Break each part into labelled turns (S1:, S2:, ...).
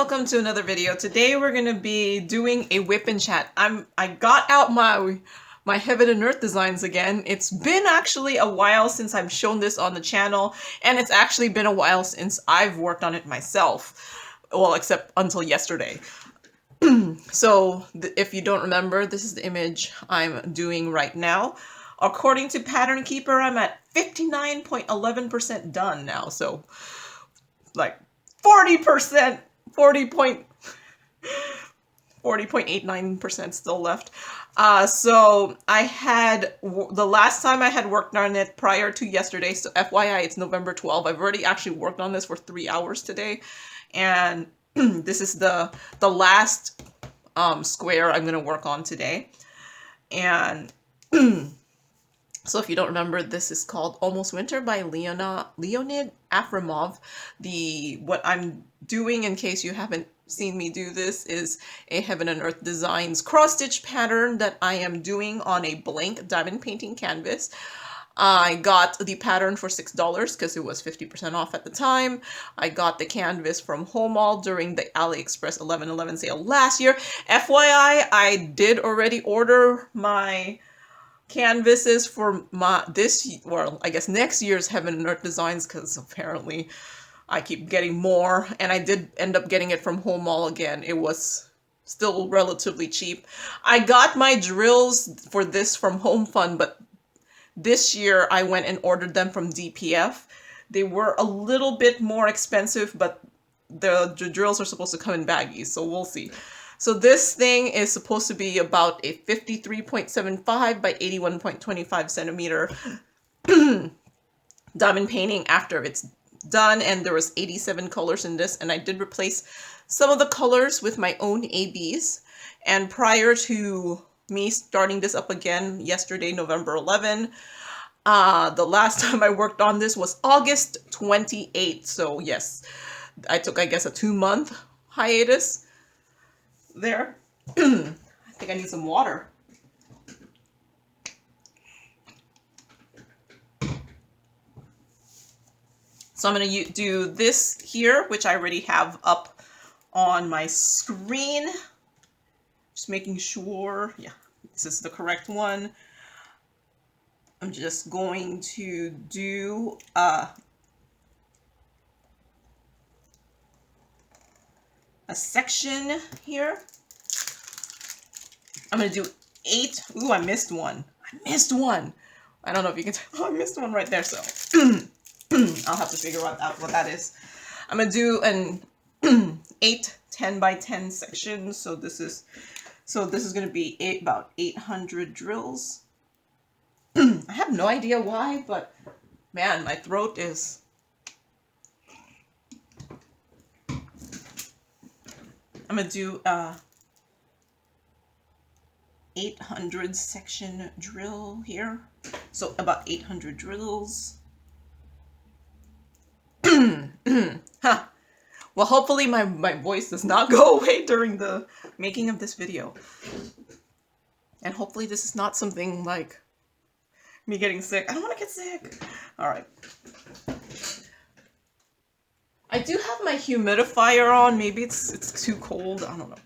S1: welcome to another video. Today we're gonna be doing a whip and chat. I got out my heaven and earth designs again. It's been actually a while since I've shown this on the channel, and it's actually been a while since I've worked on it myself. Well, except until yesterday. So if you don't remember, this is the image I'm doing right now. According to Pattern Keeper, I'm at 59.11% done now, so like 40%, 40.89% still left. So I had, the last time I had worked on it prior to yesterday, so FYI, it's November 12th. I've already actually worked on this for 3 hours today, and this is the last square I'm going to work on today. And so if you don't remember, this is called Almost Winter by Leonid Afremov. What I'm doing, in case you haven't seen me do this, is a Heaven and Earth Designs cross-stitch pattern that I am doing on a blank diamond painting canvas. I got the pattern for $6 because it was 50% off at the time. I got the canvas from Home Mall during the AliExpress 11/11 sale last year. FYI, I did already order my canvases for next year's Heaven and Earth Designs, because apparently I keep getting more, and I did end up getting it from Home Mall again. It was still relatively cheap. I got my drills for this from Home Fund, but this year I went and ordered them from DPF. They were a little bit more expensive, but the drills are supposed to come in baggies, so we'll see. So this thing is supposed to be about a 53.75 by 81.25 centimeter diamond painting after it's done, and there was 87 colors in this, and I did replace some of the colors with my own ABs. And prior to me starting this up again yesterday, November 11, the last time I worked on this was August 28th. So yes, I took, I guess, a 2-month hiatus there. I think I need some water. So I'm going to do this here, which I already have up on my screen. Just making sure, yeah, this is the correct one. I'm just going to do a section here. I'm going to do 8. Ooh, I missed one. I don't know if you can tell. I missed one right there, so I'll have to figure out what that is. I'm going to do an 8 10 by 10 section. So this is going to be about 800 drills. I have no idea why, but man, my throat is... I'm going to do 800 section drill here. So about 800 drills. Huh. Well, hopefully my voice does not go away during the making of this video. And hopefully this is not something like me getting sick. I don't want to get sick. All right. I do have my humidifier on. Maybe it's too cold. I don't know.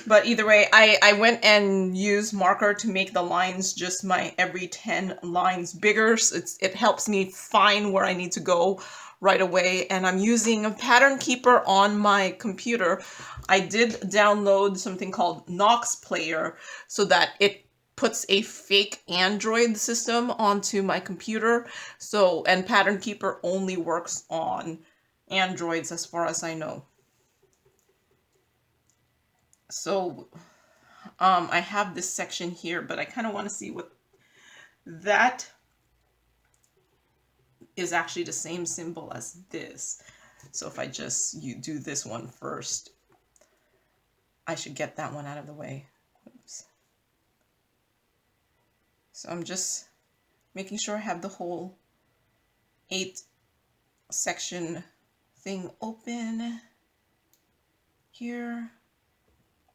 S1: But either way, I went and used marker to make the lines just my every 10 lines bigger. So it helps me find where I need to go right away. And I'm using a Pattern Keeper on my computer. I did download something called Nox Player so that it puts a fake Android system onto my computer. So, and Pattern Keeper only works on Androids as far as I know. So I have this section here, but I kind of want to see what that is actually the same symbol as this. So if I just do this one first, I should get that one out of the way. Oops. So I'm just making sure I have the whole 8 section thing open here.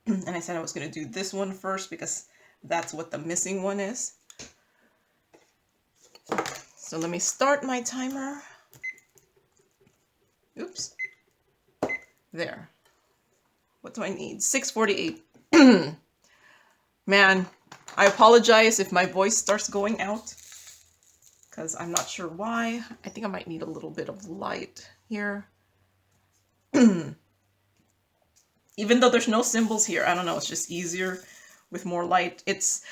S1: And I said I was going to do this one first because that's what the missing one is. So let me start my timer. Oops. There. What do I need? 648. Man, I apologize if my voice starts going out, because I'm not sure why. I think I might need a little bit of light here. Even though there's no symbols here, I don't know, it's just easier with more light. It's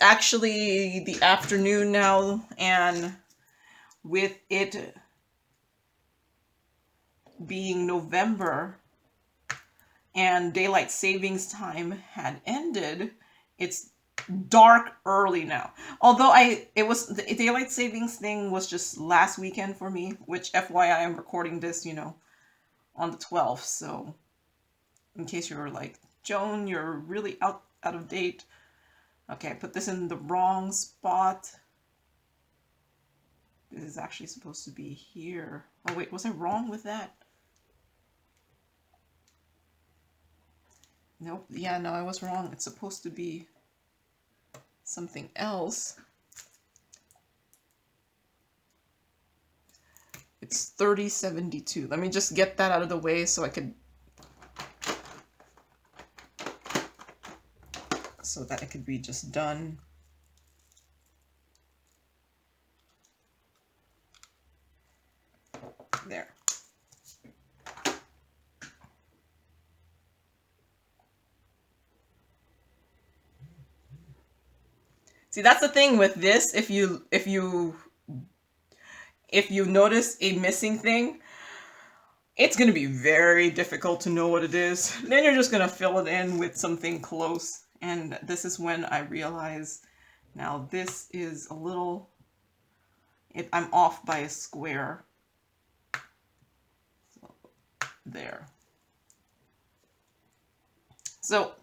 S1: actually the afternoon now, and with it being November and daylight savings time had ended, it's dark early now. Although the daylight savings thing was just last weekend for me, which FYI, I'm recording this, on the 12th. So in case you were like, Joan, you're really out of date. Okay, I put this in the wrong spot. This is actually supposed to be here. Oh wait, was I wrong with that? Nope. Yeah, no, I was wrong. It's supposed to be something else. It's 3072. Let me just get that out of the way so that it could be just done. There. See, that's the thing with this. If you notice a missing thing, it's going to be very difficult to know what it is. Then you're just going to fill it in with something close. And this is when I realize, now this is a little, I'm off by a square. So, there. So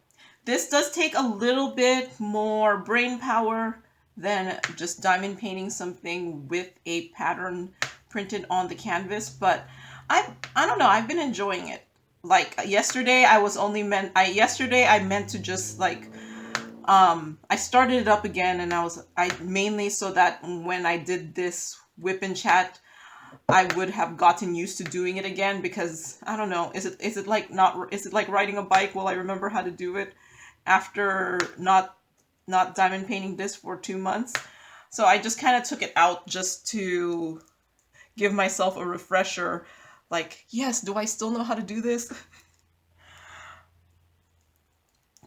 S1: this does take a little bit more brain power than just diamond painting something with a pattern printed on the canvas, but I don't know, I've been enjoying it. Like yesterday, I meant to just like I started it up again, and I mainly so that when I did this WIP and chat, I would have gotten used to doing it again, because I don't know, is it like riding a bike? Will I remember how to do it after not diamond painting this for 2 months? So I just kind of took it out just to give myself a refresher, like, yes, do I still know how to do this?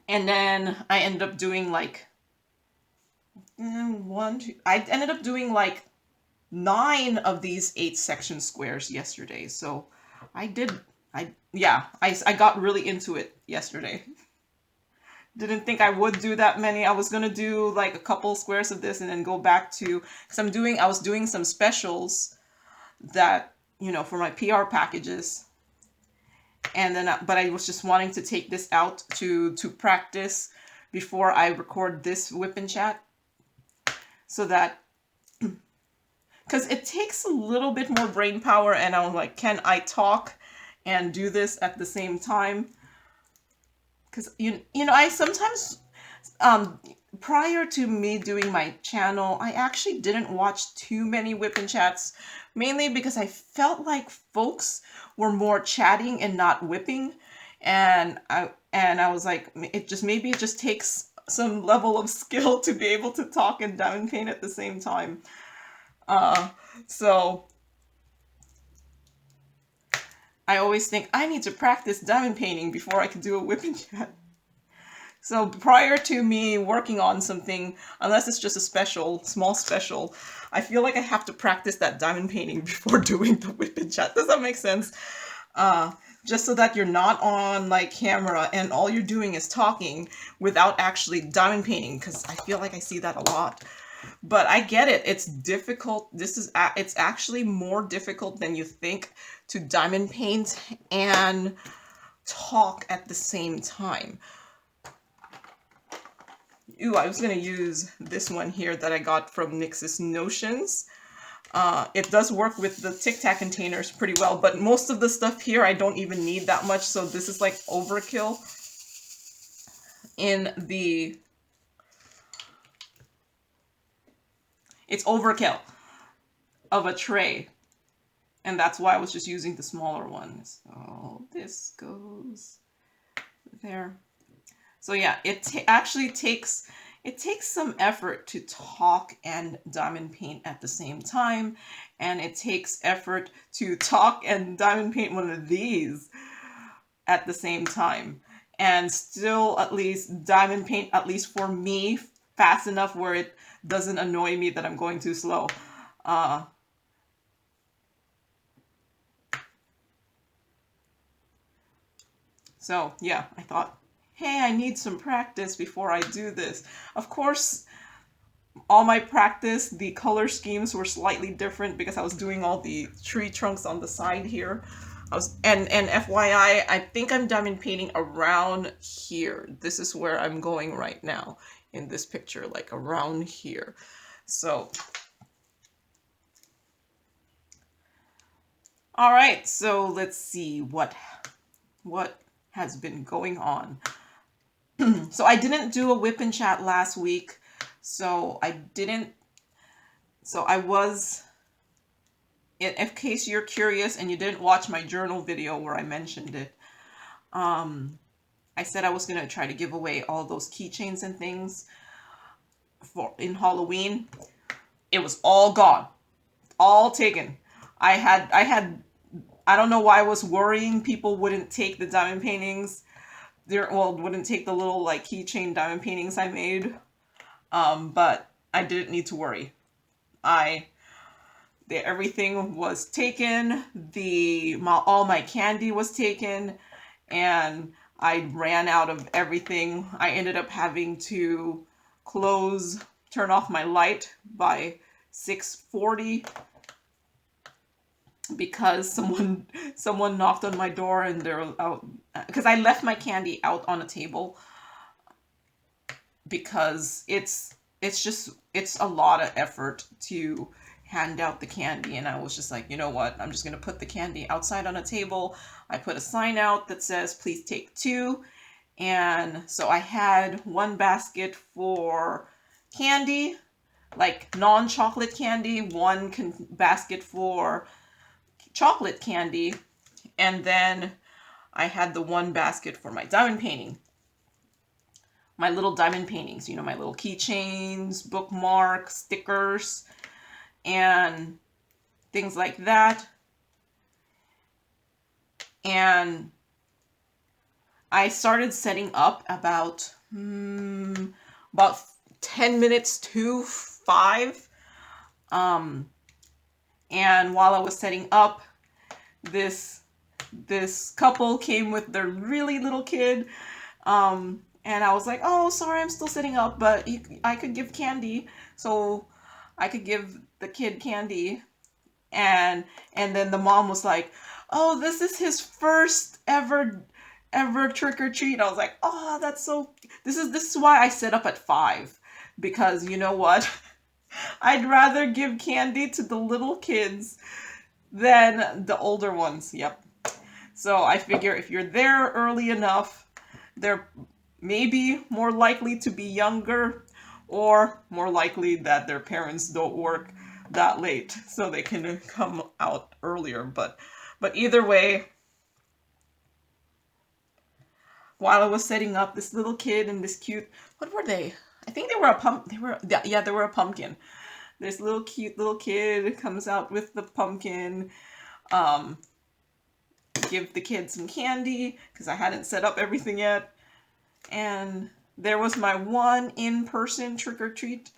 S1: And then I ended up doing like I ended up doing like 9 of these 8 section squares yesterday. So I got really into it yesterday. Didn't think I would do that many. I was gonna do like a couple squares of this and then go back to, because I was doing some specials that, for my PR packages. And then, but I was just wanting to take this out to practice before I record this WIP and chat, so that, because it takes a little bit more brain power, and I was like, can I talk and do this at the same time? Because I sometimes, prior to me doing my channel, I actually didn't watch too many WIP and chats, mainly because I felt like folks were more chatting and not whipping, and I was like, maybe it just takes some level of skill to be able to talk and diamond paint at the same time. So I always think I need to practice diamond painting before I can do a WIP and chat. So prior to me working on something, unless it's just a small special, I feel like I have to practice that diamond painting before doing the WIP and chat. Does that make sense? Just so that you're not on like camera and all you're doing is talking without actually diamond painting, because I feel like I see that a lot. But I get it. It's difficult. It's actually more difficult than you think to diamond paint and talk at the same time. Ooh, I was going to use this one here that I got from Nix's Notions. It does work with the Tic Tac containers pretty well, but most of the stuff here I don't even need that much, so this is like overkill it's overkill of a tray, and that's why I was just using the smaller one. So this goes there. So yeah, actually takes some effort to talk and diamond paint at the same time, and it takes effort to talk and diamond paint one of these at the same time, and still at least diamond paint, at least for me, fast enough where it doesn't annoy me that I'm going too slow. So yeah, I thought, hey, I need some practice before I do this. Of course, all my practice, the color schemes were slightly different because I was doing all the tree trunks on the side here. And FYI, I think I'm diamond painting around here. This is where I'm going right now in this picture, like around here. So, all right, so let's see what has been going on. So I didn't do a whip and chat last week, so I was, in case you're curious and you didn't watch my journal video where I mentioned it, I said I was gonna try to give away all those keychains and things in Halloween. It was all gone, all taken. I don't know why I was worrying people wouldn't take the diamond paintings. Wouldn't take the little like keychain diamond paintings I made. But I didn't need to worry. Everything was taken. All my candy was taken, and I ran out of everything. I ended up having to turn off my light by 6:40 because someone knocked on my door and they're out, because I left my candy out on a table, because it's a lot of effort to hand out the candy, and I was just like, you know what, I'm just gonna put the candy outside on a table. I put a sign out that says please take 2, and so I had one basket for candy, like non-chocolate candy, one basket for chocolate candy, and then I had the one basket for my diamond painting. My little diamond paintings, my little keychains, bookmarks, stickers, and things like that. And I started setting up about 10 minutes to 5. And while I was setting up, this couple came with their really little kid. And I was like, oh, sorry, I'm still setting up, but I could give candy. So I could give the kid candy. And then the mom was like, oh, this is his first ever trick or treat. I was like, oh, that's so, this is why I set up at 5. Because you know what? I'd rather give candy to the little kids than the older ones. Yep. So I figure if you're there early enough, they're maybe more likely to be younger, or more likely that their parents don't work that late so they can come out earlier. But either way, while I was setting up, this little kid and this cute, what were they? I think they were they were a pumpkin. This little cute little kid comes out with the pumpkin. Give the kid some candy because I hadn't set up everything yet. And there was my one in-person trick-or-treat.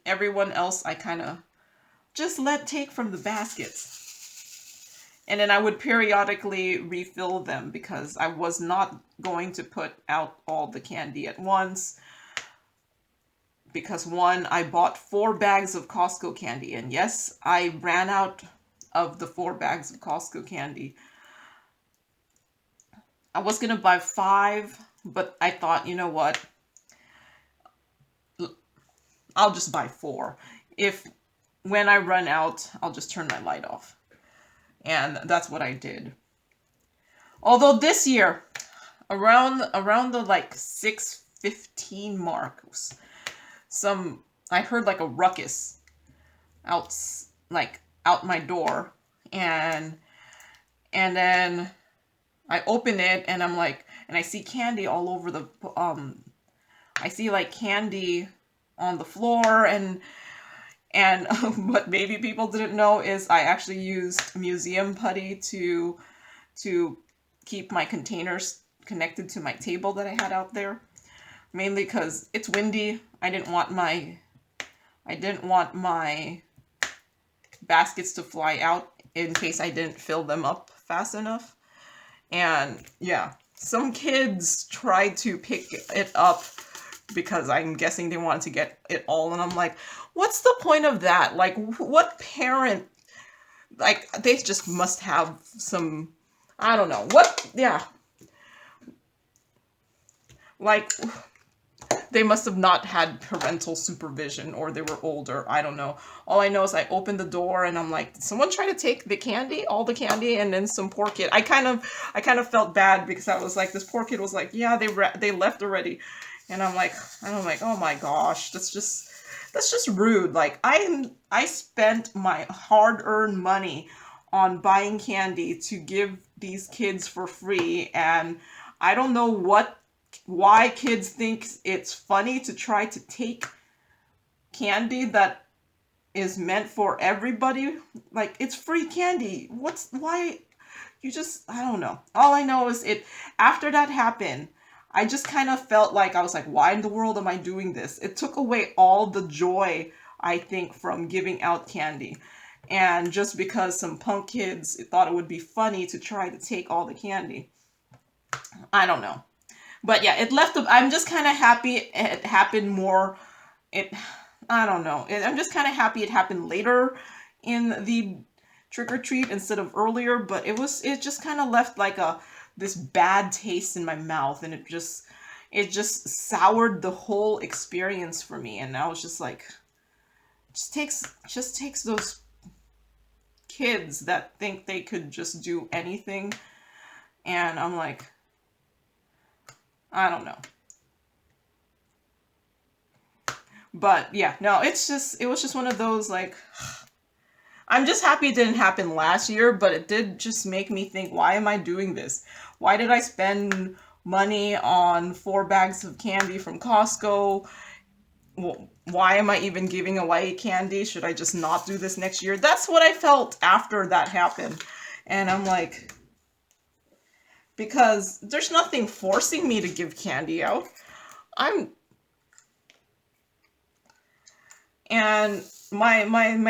S1: Everyone else I kind of just let take from the baskets. And then I would periodically refill them because I was not going to put out all the candy at once. Because one, I bought 4 bags of Costco candy. And yes, I ran out of the 4 bags of Costco candy. I was going to buy 5, but I thought, you know what? I'll just buy 4. When I run out, I'll just turn my light off. And that's what I did. Although this year, around the like 6:15 mark, I heard like a ruckus out my door, and then I open it and I'm like, and I see candy all over the, I see like candy on the floor, and what maybe people didn't know is I actually used museum putty to keep my containers connected to my table that I had out there, mainly because it's windy. I didn't want my baskets to fly out in case I didn't fill them up fast enough. And yeah, some kids tried to pick it up because I'm guessing they wanted to get it all, and I'm like, what's the point of that? Like, what parent, like, they just must have some, I don't know, what, yeah, like, they must have not had parental supervision, or they were older, I don't know. All I know is I opened the door and I'm like, did someone try to take the candy, all the candy? And then some poor kid, I kind of felt bad, because I was like, this poor kid was like, yeah, they left already. And I'm like, oh my gosh, that's just rude. Like, I spent my hard-earned money on buying candy to give these kids for free, and I don't know why kids think it's funny to try to take candy that is meant for everybody. Like, it's free candy. Why? I don't know. All I know is after that happened, I just kind of felt like, I was like, why in the world am I doing this? It took away all the joy, I think, from giving out candy. And just because some punk kids thought it would be funny to try to take all the candy. I don't know. But yeah, I'm just kind of happy it happened more. I don't know. I'm just kind of happy it happened later in the trick-or-treat instead of earlier, but it just kind of left like this bad taste in my mouth, and it just soured the whole experience for me. And I was just like, just takes those kids that think they could just do anything, and I'm like, I don't know. But yeah, no, it was just one of those, like, I'm just happy it didn't happen last year, but it did just make me think, why am I doing this? Why did I spend money on 4 bags of candy from Costco? Why am I even giving away candy? Should I just not do this next year? That's what I felt after that happened. And I'm like, because there's nothing forcing me to give candy out. And my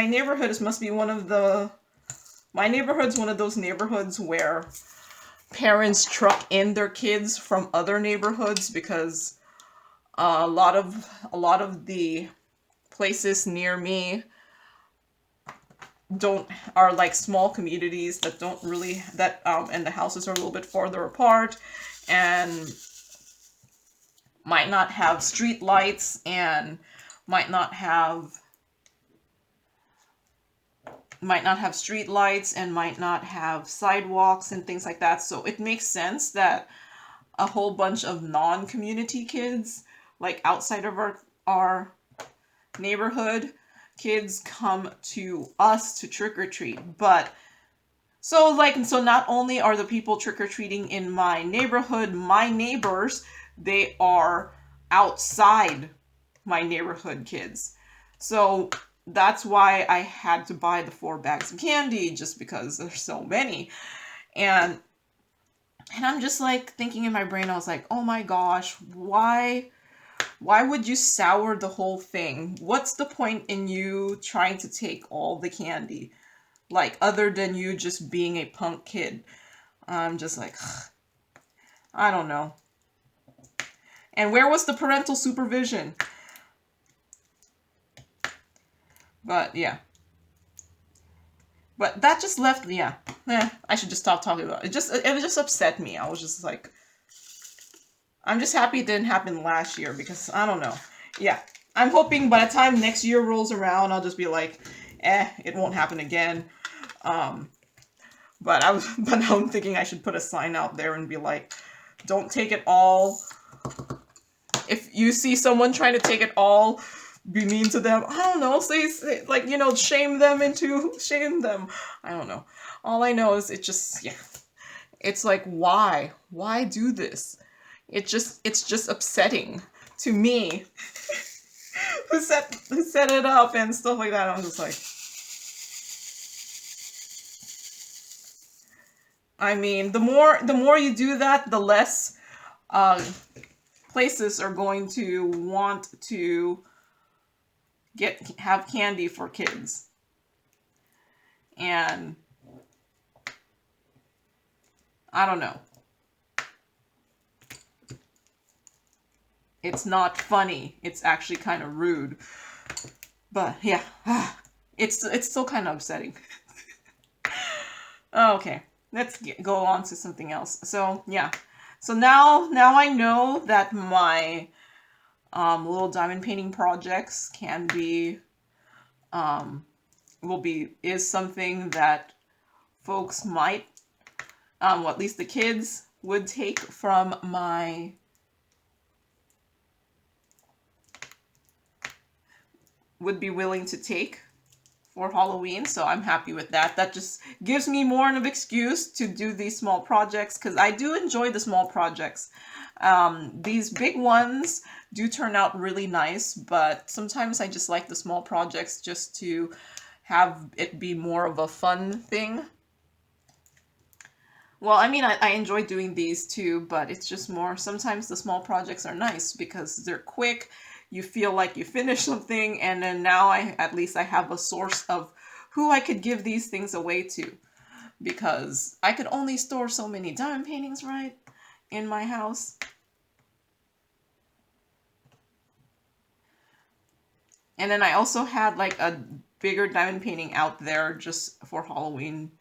S1: neighborhood must be my neighborhood's one of those neighborhoods where parents truck in their kids from other neighborhoods, because a lot of the places near me are like small communities that don't really, and the houses are a little bit farther apart, and might not have street lights, and might not have sidewalks and things like that. So it makes sense that a whole bunch of non-community kids, like outside of our neighborhood kids, come to us to trick-or-treat. But so not only are the people trick-or-treating in my neighborhood my neighbors, they are outside my neighborhood kids. So that's why I had to buy the 4 bags of candy, just because there's so many. And I'm just like thinking in my brain, I was like, oh my gosh, why would you sour the whole thing? What's the point in you trying to take all the candy? Like, other than you just being a punk kid. I'm just like, I don't know. And where was the parental supervision? But yeah. But that just left, yeah. I should just stop talking about it. It just upset me. I was just like, I'm just happy it didn't happen last year, because I don't know. Yeah. I'm hoping by the time next year rolls around, I'll just be like, it won't happen again. But now I'm thinking I should put a sign out there and be like, don't take it all. If you see someone trying to take it all, be mean to them. I don't know. Say like, shame them. I don't know. All I know is it just, yeah. It's like, why? Why do this? It's just upsetting to me who set it up and stuff like that. I'm just like, I mean, the more you do that, the less uh, places are going to want to have candy for kids. And I don't know. It's not funny. It's actually kind of rude. But yeah, it's still kind of upsetting. Okay, let's go on to something else. So yeah, so now I know that my little diamond painting projects can be is something that folks might well, at least the kids would take from my would be willing to take for Halloween, so I'm happy with that. That just gives me more of an excuse to do these small projects, because I do enjoy the small projects. These big ones do turn out really nice, but sometimes I just like the small projects just to have it be more of a fun thing. Well, I mean, I enjoy doing these too, but it's just more, sometimes the small projects are nice because they're quick, you feel like you finished something, and then now at least I have a source of who I could give these things away to. Because I could only store so many diamond paintings, right, in my house. And then I also had like a bigger diamond painting out there just for Halloween.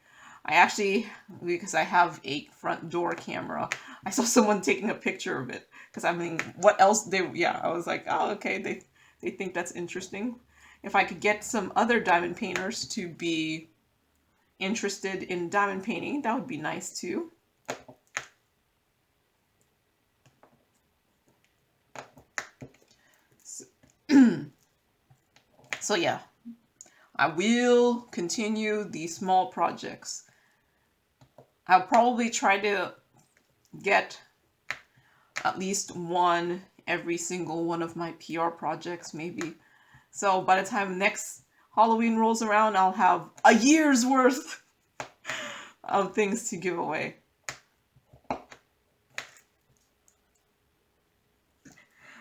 S1: I actually, because I have a front door camera, I saw someone taking a picture of it. Because I mean, what else I was like, oh, okay, they think that's interesting. If I could get some other diamond painters to be interested in diamond painting, that would be nice too. So yeah, I will continue these small projects. I'll probably try to get at least one every single one of my PR projects, maybe. So by the time next Halloween rolls around, I'll have a year's worth of things to give away.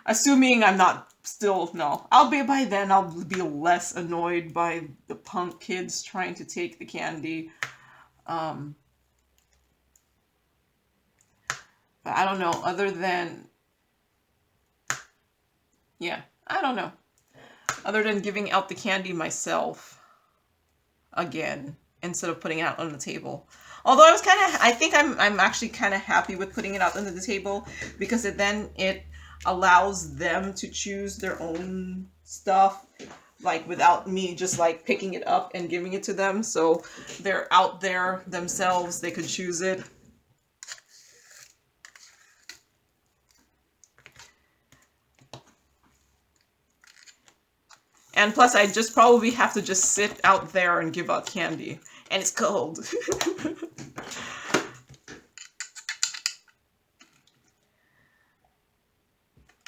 S1: Assuming I'm not still, no. By then, I'll be less annoyed by the punk kids trying to take the candy. But I don't know, other than, yeah, I don't know. Other than giving out the candy myself again, instead of putting it out on the table. Although I think I'm actually kind of happy with putting it out under the table, because it allows them to choose their own stuff, like without me just like picking it up and giving it to them. So they're out there themselves, they could choose it. And plus, I just probably have to just sit out there and give out candy. And it's cold.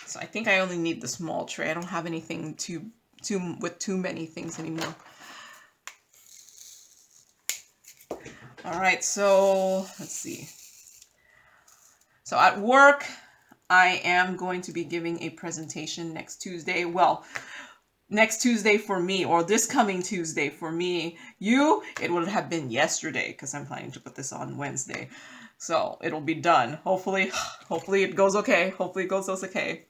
S1: So I think I only need the small tray. I don't have anything with too many things anymore. Alright, so let's see. So at work, I am going to be giving a presentation next Tuesday. Well, next Tuesday for me, or this coming Tuesday for me. It would have been yesterday, because I'm planning to put this on Wednesday. So it'll be done. Hopefully it goes okay. Hopefully it goes okay.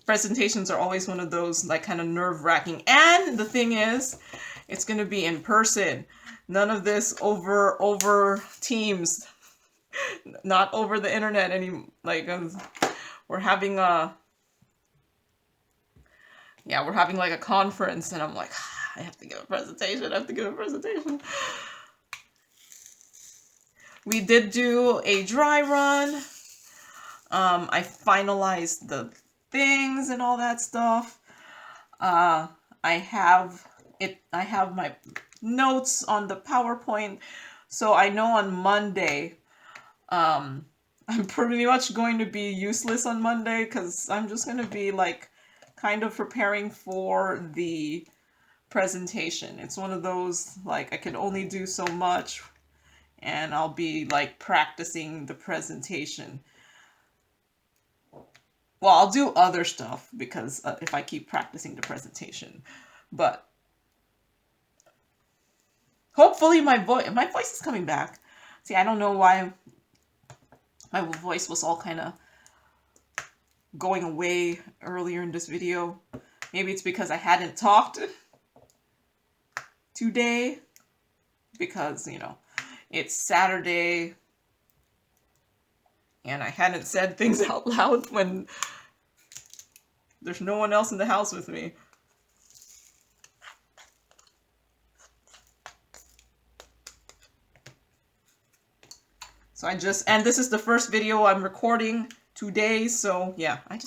S1: Presentations are always one of those like kind of nerve-wracking. And the thing is, it's going to be in person. None of this over Teams. Not over the internet anymore. Like, we're having like a conference, and I'm like, I have to give a presentation. We did do a dry run. I finalized the things and all that stuff. I have my notes on the PowerPoint. So I know on Monday, I'm pretty much going to be useless on Monday because I'm just going to be like kind of preparing for the presentation. It's one of those, like, I can only do so much, and I'll be like practicing the presentation. Well, I'll do other stuff because if I keep practicing the presentation, but hopefully my voice is coming back. See, I don't know why my voice was all kind of going away earlier in this video. Maybe it's because I hadn't talked today, because, you know, it's Saturday and I hadn't said things out loud when there's no one else in the house with me. So and this is the first video I'm recording today, so yeah, I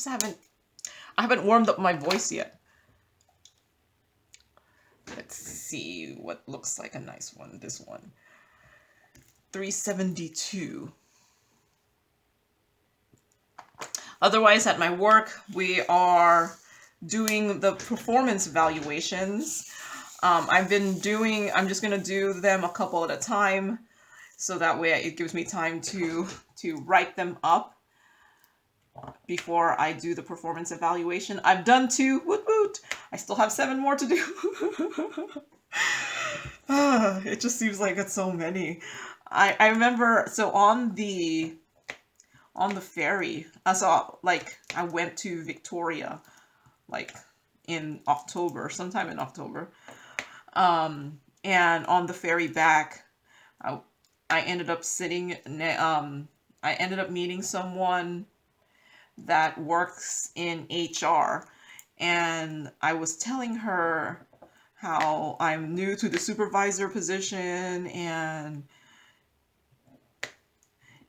S1: haven't warmed up my voice yet. Let's see what looks like a nice one. This one, 372. Otherwise, at my work, we are doing the performance evaluations. I'm just gonna do them a couple at a time, so that way it gives me time to write them up before I do the performance evaluation. I've done 2, woot woot. I still have 7 more to do. It just seems like it's so many. I remember, so on the ferry, so like I went to Victoria like in October, sometime in October, and on the ferry back, I ended up I ended up meeting someone that works in HR, and I was telling her how I'm new to the supervisor position, and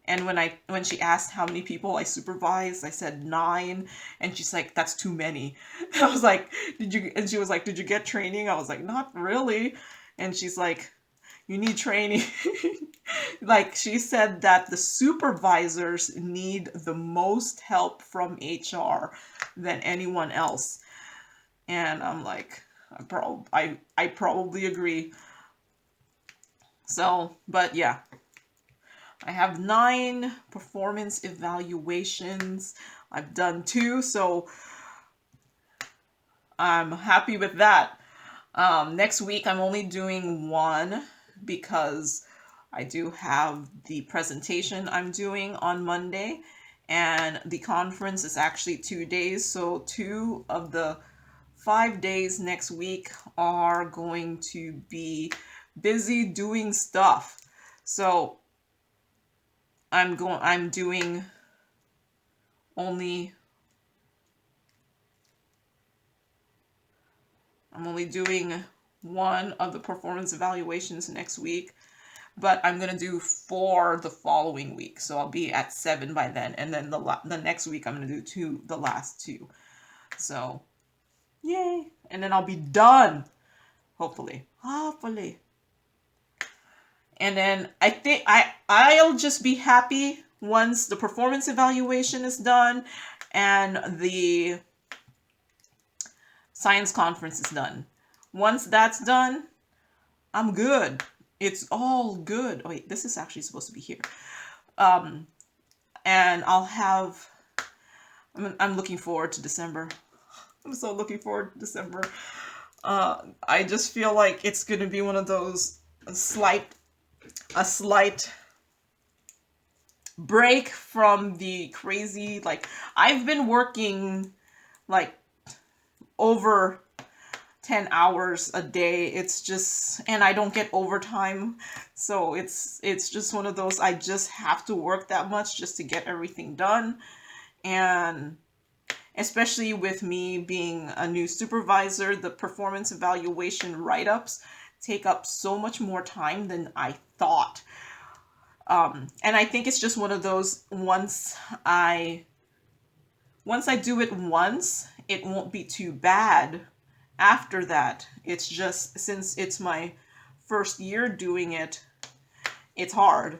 S1: when she asked how many people I supervised, I said 9, and she's like, "That's too many." I was like, and she was like, "Did you get training?" I was like, "Not really." And she's like, "You need training." Like, she said that the supervisors need the most help from HR than anyone else. And I'm like, I probably agree. So, but yeah, I have 9 performance evaluations. I've done 2, so I'm happy with that. Next week, I'm only doing 1 because I do have the presentation I'm doing on Monday, and the conference is actually 2 days. So 2 of the 5 days next week are going to be busy doing stuff. So I'm doing only I'm only doing 1 of the performance evaluations next week, but I'm going to do 4 the following week. So I'll be at 7 by then. And then the next week, I'm going to do 2, the last 2. So, yay. And then I'll be done. Hopefully. Hopefully. And then I think I'll just be happy once the performance evaluation is done and the science conference is done. Once that's done, I'm good. It's all good. Oh, wait, this is actually supposed to be here. And I'm looking forward to December. I'm so looking forward to December. I just feel like it's going to be one of those a slight break from the crazy, like, I've been working like over 10 hours a day. It's just, and I don't get overtime. So it's just one of those, I just have to work that much just to get everything done. And especially with me being a new supervisor, the performance evaluation write-ups take up so much more time than I thought. And I think it's just one of those, once I do it once, it won't be too bad after that. It's just, since it's my first year doing it, it's hard.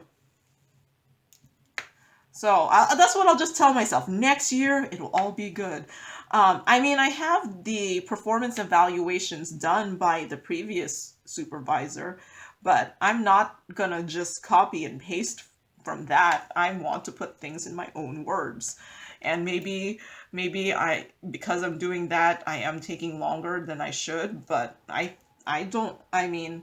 S1: So that's what I'll just tell myself. Next year, it'll all be good. I mean, I have the performance evaluations done by the previous supervisor, but I'm not gonna just copy and paste from that. I want to put things in my own words. And maybe because I'm doing that, I am taking longer than I should, but I don't, I mean,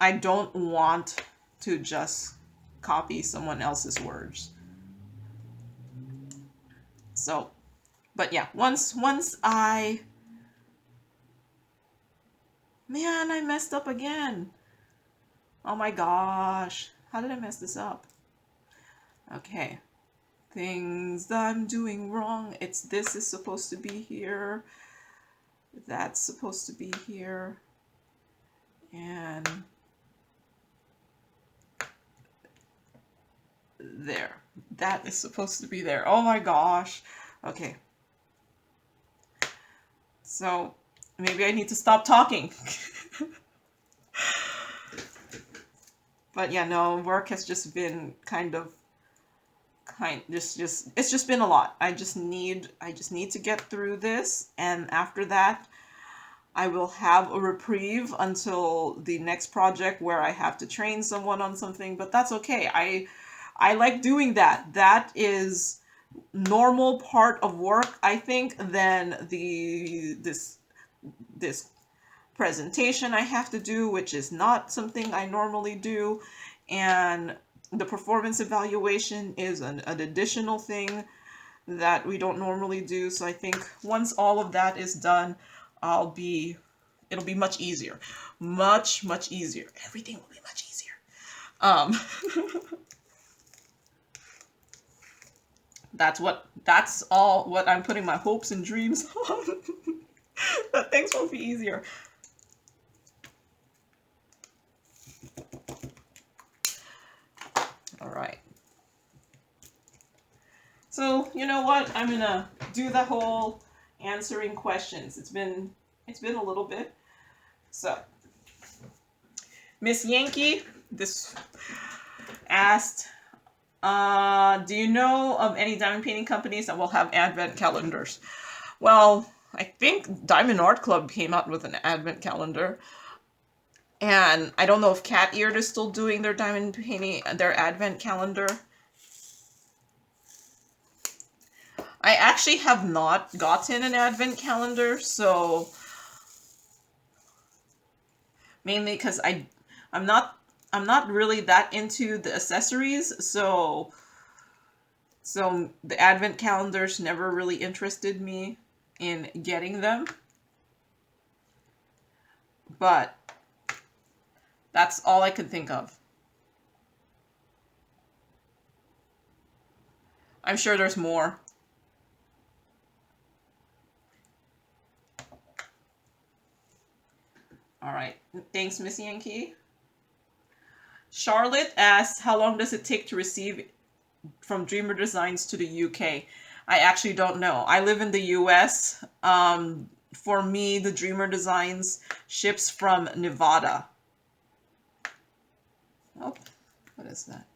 S1: I don't want to just copy someone else's words. So, but yeah, once I, man, I messed up again. Oh my gosh. How did I mess this up? Okay. Things that I'm doing wrong. This is supposed to be here. That's supposed to be here. And there. That is supposed to be there. Oh my gosh. Okay. So maybe I need to stop talking. But yeah, no, work has just been it's just been a lot. I just need to get through this, and after that I will have a reprieve until the next project where I have to train someone on something, but that's okay. I like doing that. That is normal part of work, I think, than this presentation I have to do, which is not something I normally do, and the performance evaluation is an additional thing that we don't normally do. So I think once all of that is done, it'll be much easier. Much easier. Everything will be much easier. That's all what I'm putting my hopes and dreams on. That things will be easier. All right. So, you know what? I'm gonna do the whole answering questions. It's been a little bit. So, Miss Yankee, this asked, do you know of any diamond painting companies that will have advent calendars? Well, I think Diamond Art Club came out with an advent calendar. And I don't know if Cat Eared is still doing their diamond painting, their advent calendar. I actually have not gotten an advent calendar, so mainly because I'm not really that into the accessories, so the advent calendars never really interested me in getting them. But that's all I could think of. I'm sure there's more. All right. Thanks, Miss Yankee. Charlotte asked, how long does it take to receive from Dreamer Designs to the UK? I actually don't know. I live in the US. For me, the Dreamer Designs ships from Nevada. Oh, what is that?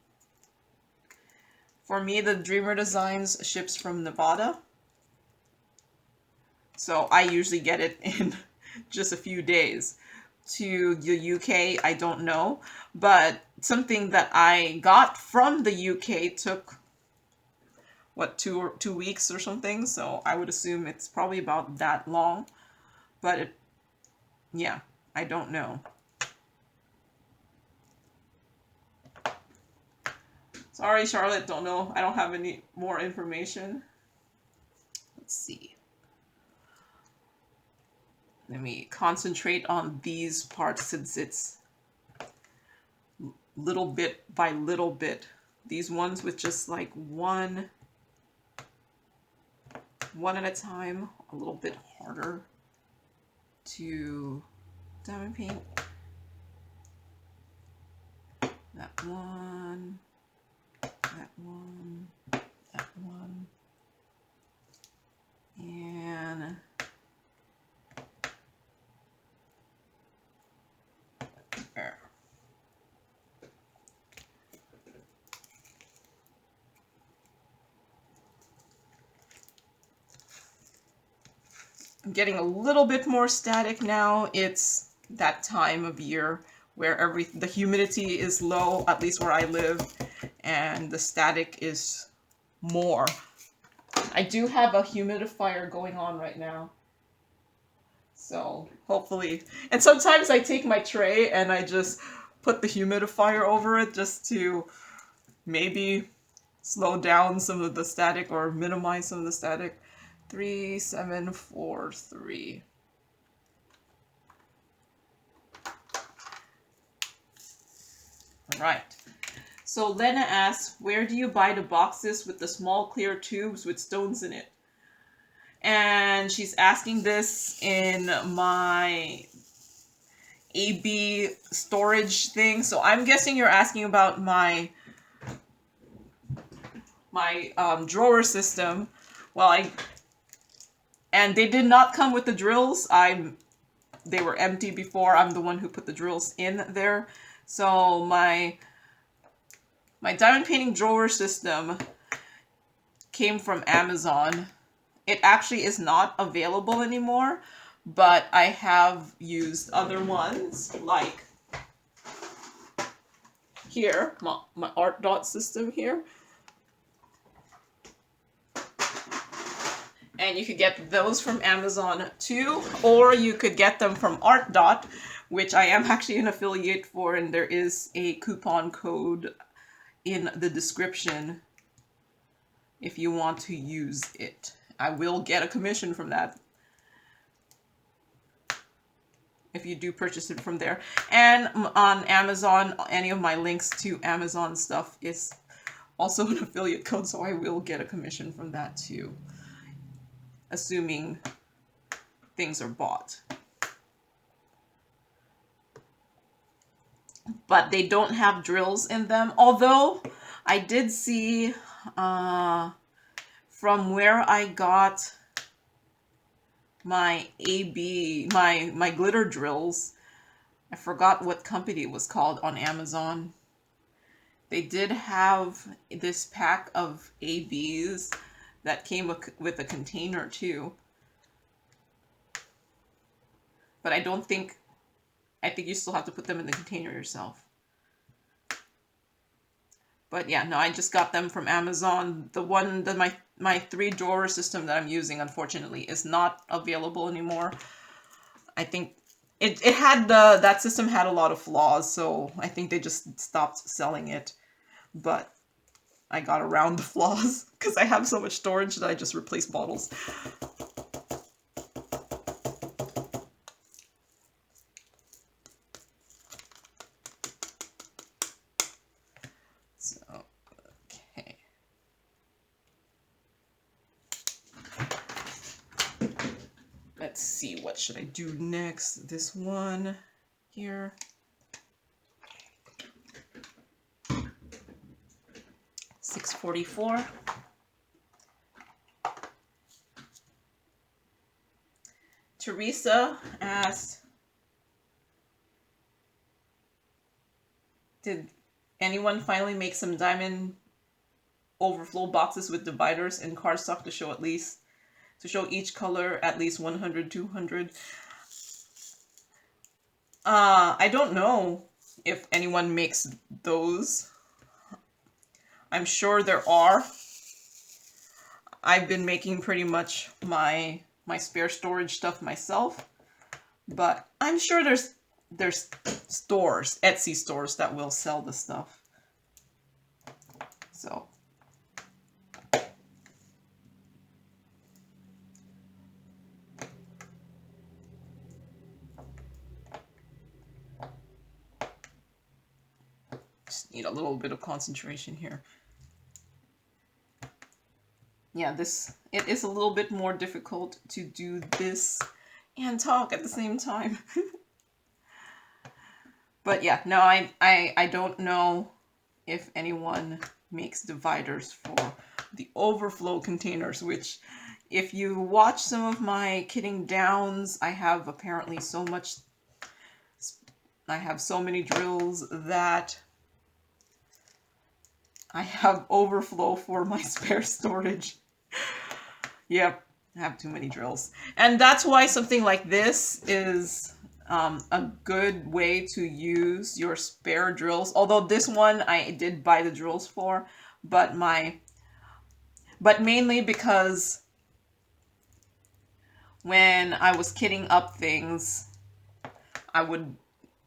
S1: For me, the Dreamer Designs ships from Nevada. So I usually get it in just a few days. To the UK, I don't know. But something that I got from the UK took, what, 2 weeks or something? So I would assume it's probably about that long. But yeah, I don't know. Sorry, Charlotte, don't know. I don't have any more information. Let's see. Let me concentrate on these parts since it's little bit by little bit. These ones with just like one at a time, a little bit harder to diamond paint. That one, that one, that one, and there. I'm getting a little bit more static now. It's that time of year where the humidity is low, at least where I live, and the static is more. I do have a humidifier going on right now. So hopefully, and sometimes I take my tray and I just put the humidifier over it just to maybe slow down some of the static or minimize some of the static. 3743. All right. So Lena asks, where do you buy the boxes with the small clear tubes with stones in it? And she's asking this in my AB storage thing. So I'm guessing you're asking about my drawer system. Well, and they did not come with the drills. They were empty before. I'm the one who put the drills in there. So my diamond painting drawer system came from Amazon. It actually is not available anymore, but I have used other ones, like here, my art dot system here. And you could get those from Amazon too, or you could get them from Art Dot, which I am actually an affiliate for, and there is a coupon code in the description if you want to use it. I will get a commission from that if you do purchase it from there. And on Amazon, any of my links to Amazon stuff is also an affiliate code, so I will get a commission from that too, assuming things are bought. But they don't have drills in them, although I did see from where I got my my glitter drills, I forgot what company it was called, on Amazon. They did have this pack of ABs that came with a container too. But I think you still have to put them in the container yourself. But yeah, no, I just got them from Amazon. The one that my 3-drawer system that I'm using, unfortunately, is not available anymore. I think it had that system had a lot of flaws, so I think they just stopped selling it. But I got around the flaws because I have so much storage that I just replaced bottles. So, okay. Let's see, what should I do next? This one here. $6.44. Teresa asked, did anyone finally make some diamond overflow boxes with dividers and cardstock to show each color at least 100, 200? I don't know if anyone makes those. I'm sure there are. I've been making pretty much my spare storage stuff myself, but I'm sure there's stores, Etsy stores, that will sell the stuff. So just need a little bit of concentration here. Yeah, it is a little bit more difficult to do this and talk at the same time. But yeah, no, I don't know if anyone makes dividers for the overflow containers, which, if you watch some of my kitting downs, I have apparently so many drills that I have overflow for my spare storage. Yep. I have too many drills. And that's why something like this is a good way to use your spare drills. Although this one I did buy the drills for, but mainly because when I was kitting up things, I would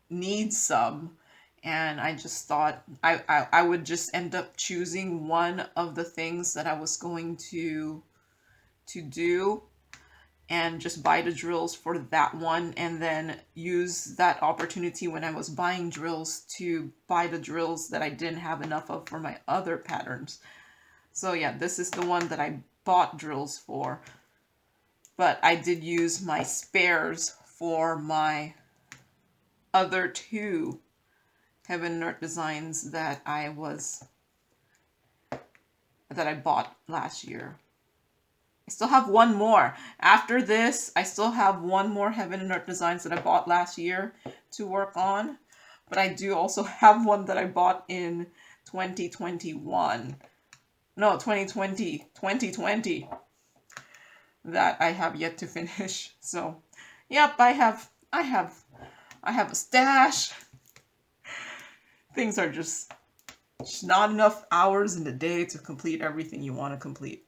S1: need some, and I just thought I would just end up choosing one of the things that I was going to do and just buy the drills for that one, and then use that opportunity when I was buying drills to buy the drills that I didn't have enough of for my other patterns. So yeah, this is the one that I bought drills for, but I did use my spares for my other two Heaven and Earth designs that I bought last year. I still have one more. After this, I still have one more Heaven and Earth designs that I bought last year to work on. But I do also have one that I bought in 2021. No, 2020 that I have yet to finish. So, yep, I have a stash. Things are just not enough hours in the day to complete everything you want to complete.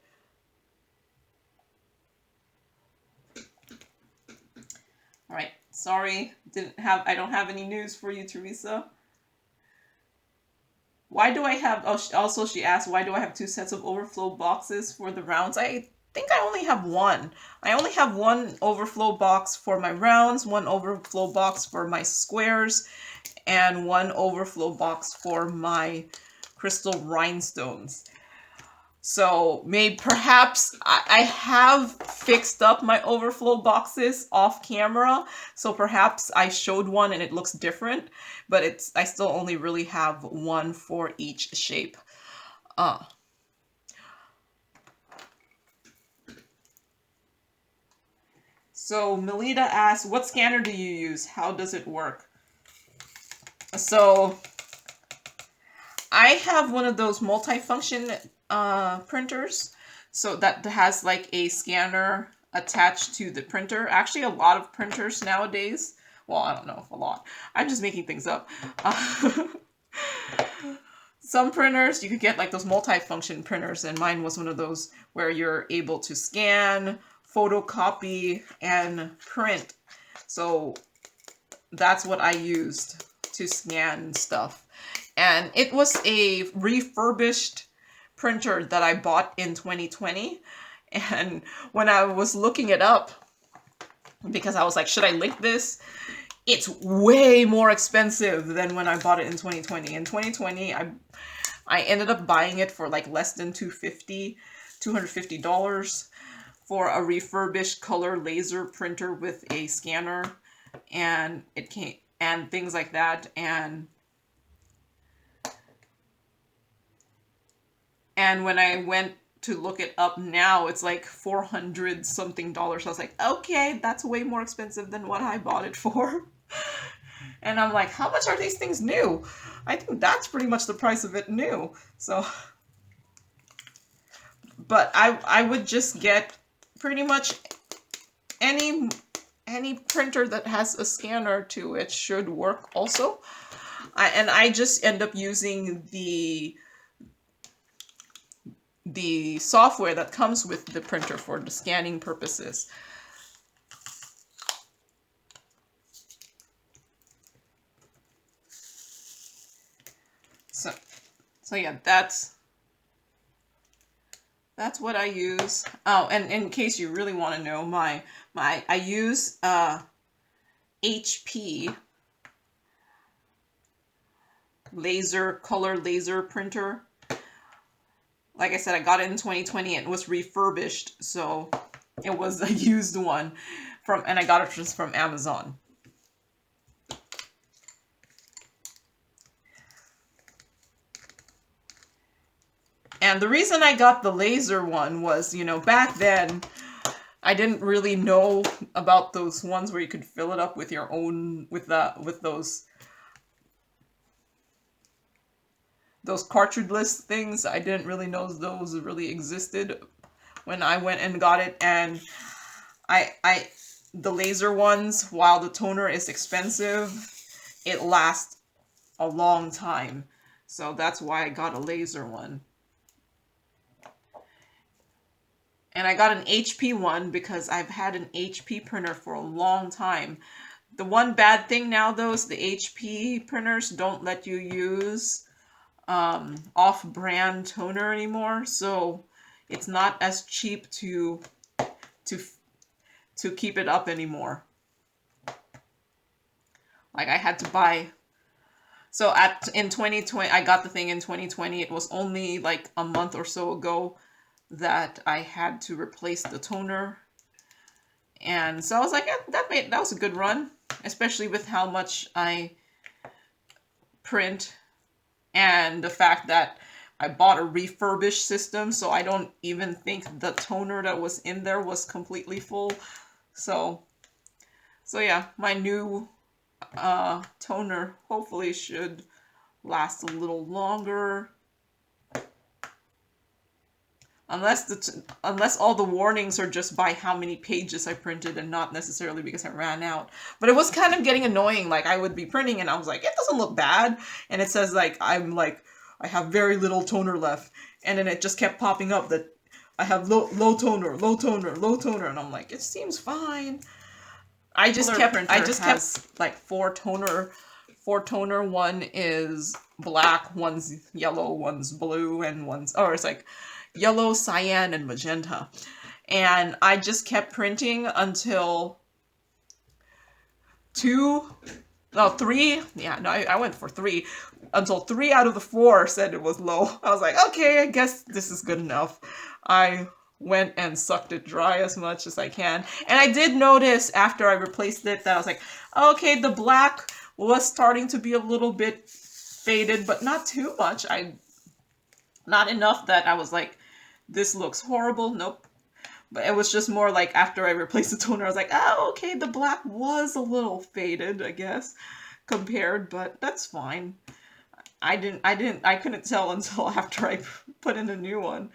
S1: All right, sorry, I don't have any news for you, Teresa. Why do I have, also she asked, why do I have 2 sets of overflow boxes for the rounds? I think I only have one. I only have one overflow box for my rounds, one overflow box for my squares, and one overflow box for my crystal rhinestones. So perhaps I have fixed up my overflow boxes off camera. So perhaps I showed one and it looks different, but I still only really have one for each shape. So Melita asks, what scanner do you use? How does it work? So I have one of those multifunction printers, so that has like a scanner attached to the printer. Actually, a lot of printers nowadays, well, I don't know if a lot, I'm just making things up. Some printers, you could get like those multifunction printers, and mine was one of those where you're able to scan, photocopy, and print. So that's what I used to scan stuff. And it was a refurbished printer that I bought in 2020. And when I was looking it up, because I was like, should I link this? It's way more expensive than when I bought it in 2020. In 2020, I ended up buying it for like less than $250 for a refurbished color laser printer with a scanner, and it came, and things like that. And when I went to look it up now, it's like $400 something. I was like, okay, that's way more expensive than what I bought it for. And I'm like, how much are these things new? I think that's pretty much the price of it new. So, but I would just get pretty much any printer that has a scanner to it should work also. And I just end up using the software that comes with the printer for the scanning purposes. So yeah, that's what I use. Oh, and in case you really want to know, I use HP color laser printer. Like I said, I got it in 2020 and it was refurbished, so it was a used one and I got it just from Amazon. And the reason I got the laser one was, back then I didn't really know about those ones where you could fill it up with your own, with those cartridgeless things. I didn't really know those really existed. when I went and got it, and the laser ones, while the toner is expensive, it lasts a long time. So that's why I got a laser one. And I got an HP one because I've had an HP printer for a long time. The one bad thing now, though, is the HP printers don't let you use off-brand toner anymore, so it's not as cheap to keep it up anymore. Like, I had to buy. So in 2020, I got the thing in 2020. It was only like a month or so ago that I had to replace the toner. And so I was like, that was a good run, especially with how much I print and the fact that I bought a refurbished system, so I don't even think the toner that was in there was completely full. So yeah, my new toner hopefully should last a little longer. Unless all the warnings are just by how many pages I printed and not necessarily because I ran out. But it was kind of getting annoying. Like, I would be printing and I was like, it doesn't look bad. And it says like, I have very little toner left. And then it just kept popping up that I have low toner, low toner, low toner. And I'm like, it seems fine. I just kept like four toner. One is black, one's yellow, one's blue, and it's like yellow, cyan, and magenta. And I just kept printing until I went for 3 until 3 out of the 4 said it was low. I was like, okay, I guess this is good enough. I went and sucked it dry as much as I can. And I did notice after I replaced it that I was like, okay, the black was starting to be a little bit faded, but not too much. Not enough that I was like, this looks horrible. Nope. But it was just more like after I replaced the toner, I was like, oh, okay, the black was a little faded, I guess, compared, but that's fine. I couldn't tell until after I put in a new one.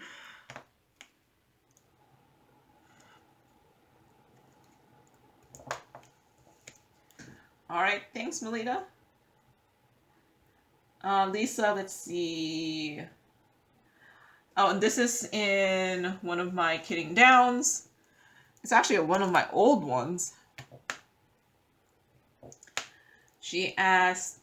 S1: All right, thanks, Melita. Lisa, let's see. Oh, and this is in one of my Kidding Downs. It's actually one of my old ones. She asked,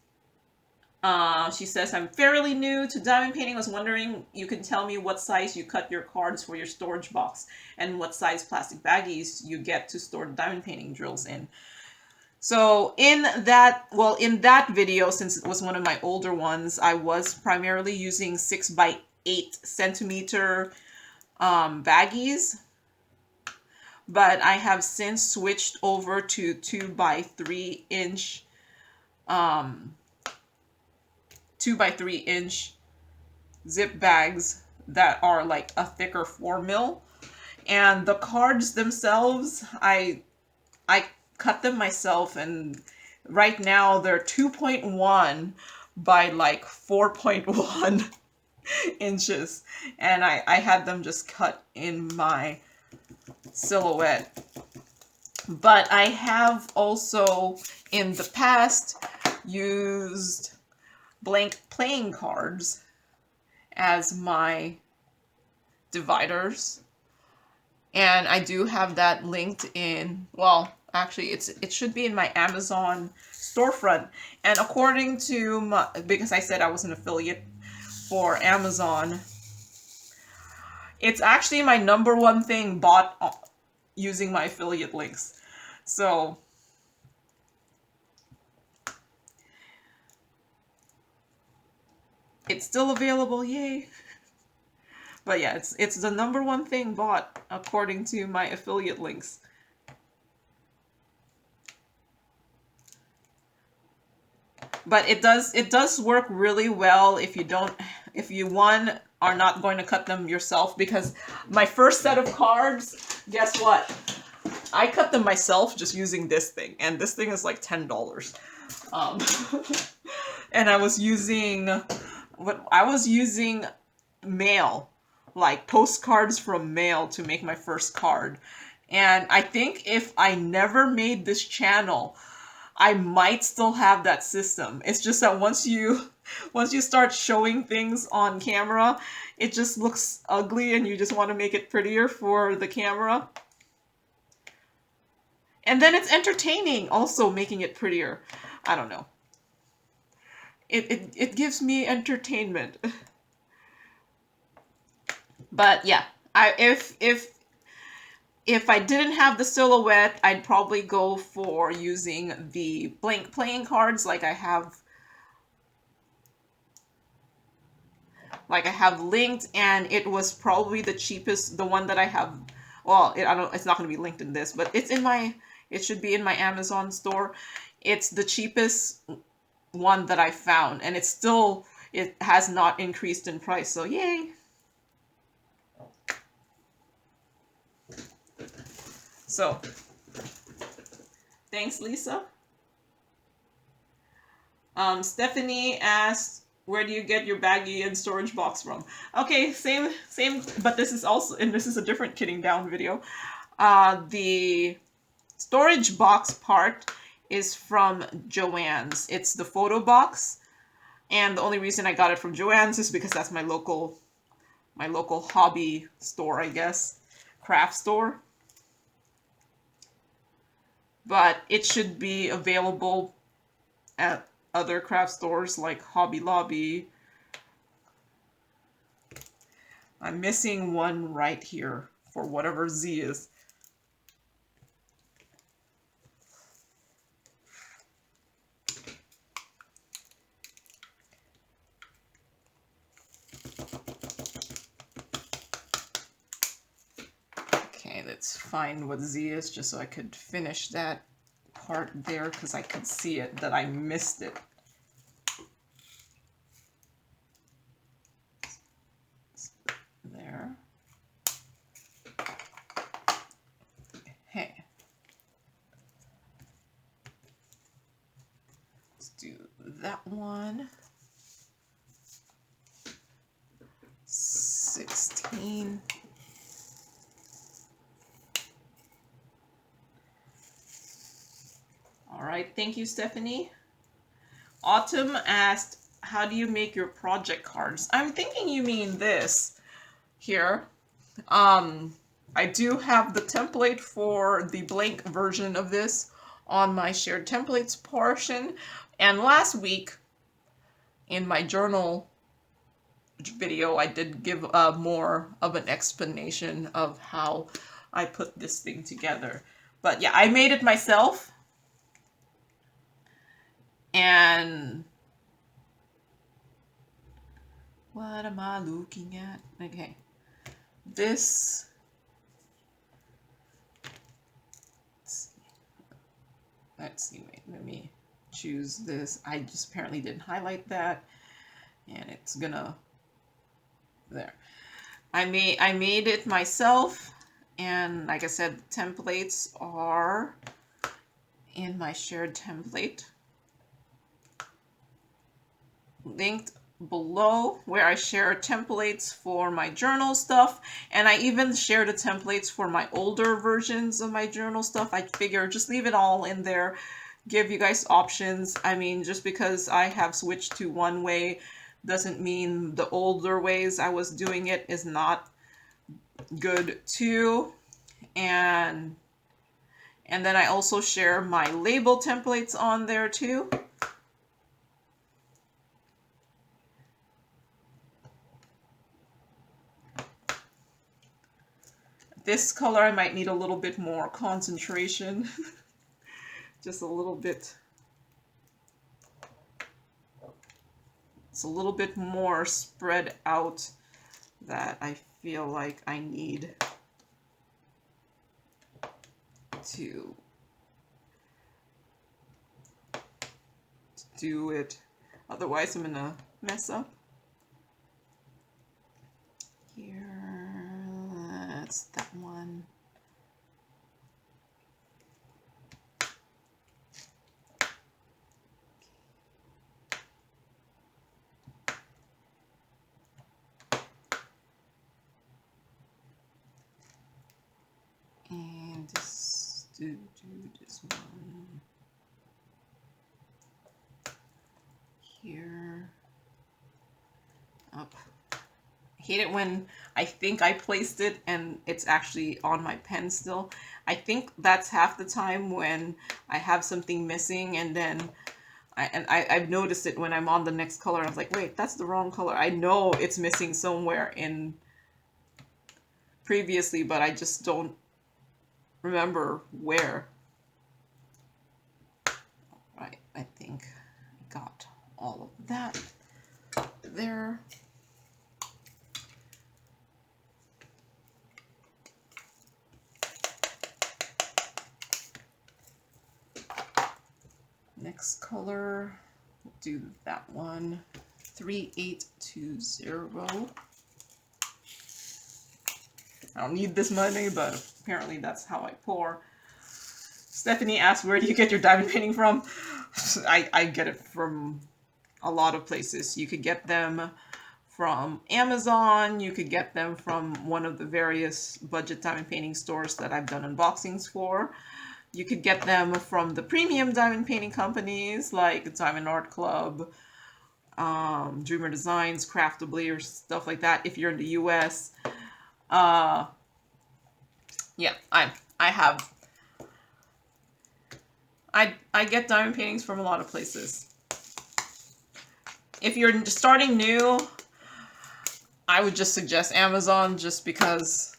S1: she says, I'm fairly new to diamond painting. I was wondering, you can tell me what size you cut your cards for your storage box and what size plastic baggies you get to store the diamond painting drills in. So in that video, since it was one of my older ones, I was primarily using 6x8 centimeter baggies, but I have since switched over to 2x3 inch 2x3 inch zip bags that are like a thicker 4mm. And the cards themselves, I cut them myself, and right now they're 2.1 by like 4.1 inches, and I had them just cut in my silhouette. But I have also in the past used blank playing cards as my dividers, and I do have that linked in, well, actually it should be in my Amazon storefront. And according to because I said I was an affiliate for Amazon, it's actually my #1 thing bought using my affiliate links. So it's still available, yay. But yeah, it's the #1 thing bought according to my affiliate links. But it does work really well if you are not going to cut them yourself, because my first set of cards, guess what? I cut them myself just using this thing, and this thing is like $10. And I was using mail like postcards from mail to make my first card. And I think if I never made this channel, I might still have that system. It's just that once you start showing things on camera, it just looks ugly and you just want to make it prettier for the camera. And then it's entertaining also making it prettier. I don't know. It gives me entertainment. But yeah, if I didn't have the silhouette, I'd probably go for using the blank playing cards like I have linked, and it was probably the cheapest, the one that I have. Well, it's not going to be linked in this, but it should be in my Amazon store. It's the cheapest one that I found, and it has not increased in price, so yay. So, thanks, Lisa. Stephanie asked, where do you get your baggie and storage box from? Okay, same, but this is a different kidding down video. The storage box part is from Joann's. It's the photo box, and the only reason I got it from Joann's is because that's my local hobby store, I guess, craft store. But it should be available at other craft stores like Hobby Lobby. I'm missing one right here for whatever Z is. Okay, let's find what Z is just so I could finish that part there, because I could see it that I missed it. There. Hey. Let's do that one. 16. All right, thank you, Stephanie. Autumn asked, how do you make your project cards? I'm thinking you mean this here. I do have the template for the blank version of this on my shared templates portion. And last week in my journal video, I did give more of an explanation of how I put this thing together. But yeah, I made it myself. And what am I looking at? Okay. This, let's see, wait, let me choose this. I just apparently didn't highlight that, and it's gonna, there. I made it myself, and like I said, the templates are in my shared template, linked below, where I share templates for my journal stuff, and I even share the templates for my older versions of my journal stuff. I figure just leave it all in there, give you guys options. I mean, just because I have switched to one way doesn't mean the older ways I was doing it is not good too. And then I also share my label templates on there too. This color I might need a little bit more concentration. Just a little bit. It's a little bit more spread out that I feel like I need to do it. Otherwise I'm gonna mess up. Here. That's that one. do this one here. Up. I hate it when I think I placed it and it's actually on my pen still. I think that's half the time when I have something missing, and then I've noticed it when I'm on the next color. I was like, wait, that's the wrong color. I know it's missing somewhere in previously, but I just don't remember where. Right, I think I got all of that there. Next color, we'll do that one, 3820. I don't need this money, but apparently that's how I pour. Stephanie asked, where do you get your diamond painting from? I get it from a lot of places. You could get them from Amazon. You could get them from one of the various budget diamond painting stores that I've done unboxings for. You could get them from the premium diamond painting companies like Diamond Art Club, Dreamer Designs, Craftably, or stuff like that if you're in the US. Yeah, I get diamond paintings from a lot of places. If you're starting new, I would just suggest Amazon, just because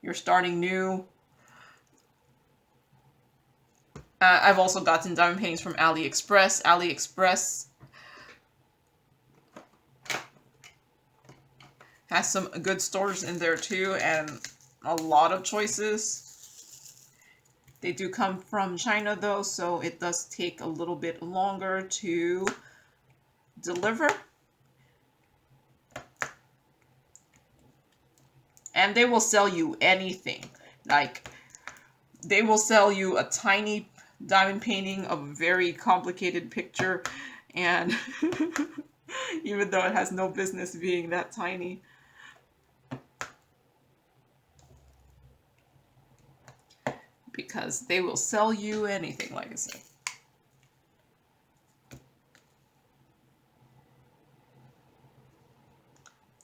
S1: you're starting new. I've also gotten diamond paintings from AliExpress. AliExpress has some good stores in there too, and a lot of choices. They do come from China though, so it does take a little bit longer to deliver. And they will sell you anything. Like, they will sell you a tiny diamond painting of a very complicated picture, and even though it has no business being that tiny. Because they will sell you anything, like I said.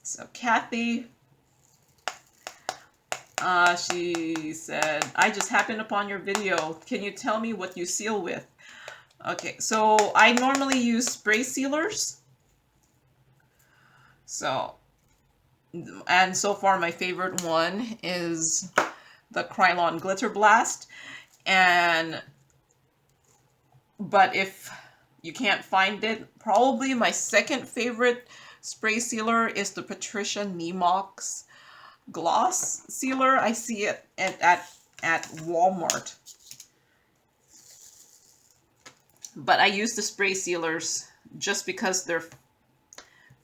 S1: So Kathy, she said, I just happened upon your video. Can you tell me what you seal with? Okay, so I normally use spray sealers. So, and so far my favorite one is the Krylon Glitter Blast. But if you can't find it, probably my second favorite spray sealer is the Patricia Nemox Gloss Sealer. I see it at Walmart. But I use the spray sealers just because they're